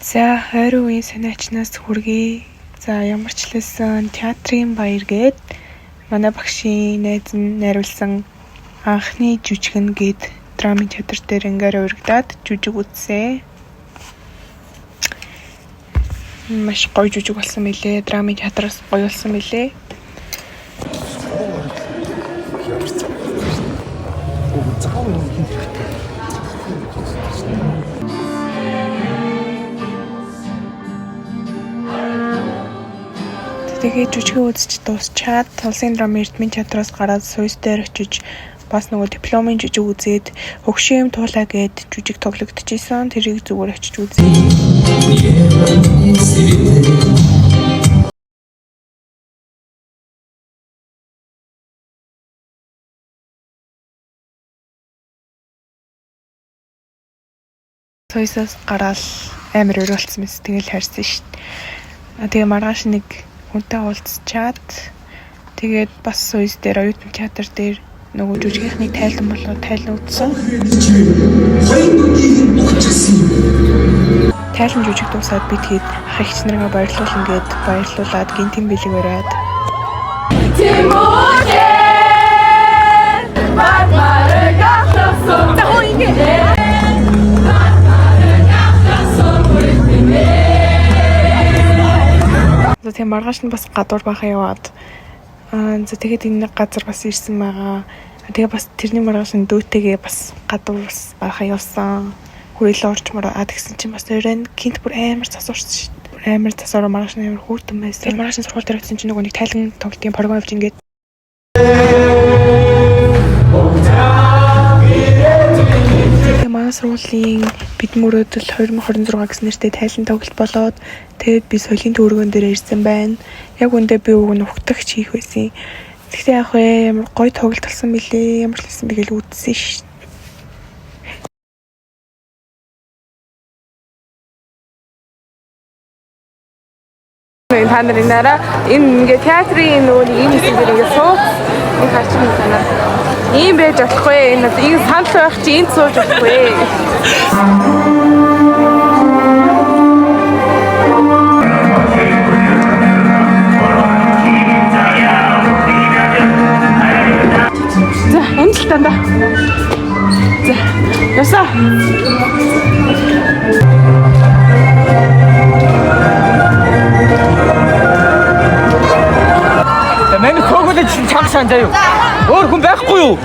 За 20 үеийн санаачнаас хүргэе. За ямар ч лсэн театрын баяр гээд манай багшийн найз нь найруулсан анхны жүжигэн гээд драмын театр дээр ангаар урагдаад жүжиг үзсэн. Маш гоё жүжиг болсон мэлээ. Драмын театраас гоё болсон мэлээ. Тэгээд жүжигээ үзэж дуусчаад Улсын драмын Эрдмийн театраас гараад Суйс дээр очиж бас нөгөө дипломын жүжиг үзээд Хөгшин туулаа гээд жүжиг тоглогдчихсэн. Тэрийг зүгээр очиж үзье. Суйсаас гараад амар өрөөлцсөн мэс тэгэл харьсан шүү дээ. Тэгээ маргааш нэг хүнтэй уулзчаад тэгээд бас Суйс дээр оюутны театр дээр нөгөө жүжигийнхний тайлан болоо тайлан үзсэн. Тайлан жүжиг дуусаад би тэгээд ах эгч нараа баярлуулна гээд баярлуулад гинтийн бэлэг бариад тэгээ маргааш нь бас гадуур бахаа яваад за тэгээд энэ газар бас ирсэн байгаа. Тэгээ бас тэрний маргааш нь дүүтэйгээ бас гадуур бас бахаа явсан. Хүрээлэн орчмоор тэгсэн чинь бас өрөөнд гинт бүр амар засуурсан шүү дээ. Амар засаараа маргааш нь амар хүүтэн байсан. Тэгээ маргааш нь сургууль дээр очсон чинь нөгөө нэг тайлан тоглолтын програм явж ингээд манай сургуулийн бидний мөрөөдөл 2026 гэсэн нэртэй тайлан тоглолт болоод тэгээд би соёлын төвөргөн дээр ирсэн байна. Яг үндэ би уг нь ухтагч хийх байсан. Тэгтээ яг ямар гоё тоглолт болсон мөлий. Ямар ч хэлсэн би гэл үзсэн ш. Та нарын нараа энэ ингээ театрын нөгөө ийм хэсгээр ингээ сууц энэ харч юм санаа. Ийм байж болохгүй. Энэ санал байх чи энд сууж болохгүй. За, энэ л танда. За, ясаа. Мэн хөөгөл чамсан заяа. Өөр хүн байхгүй юу?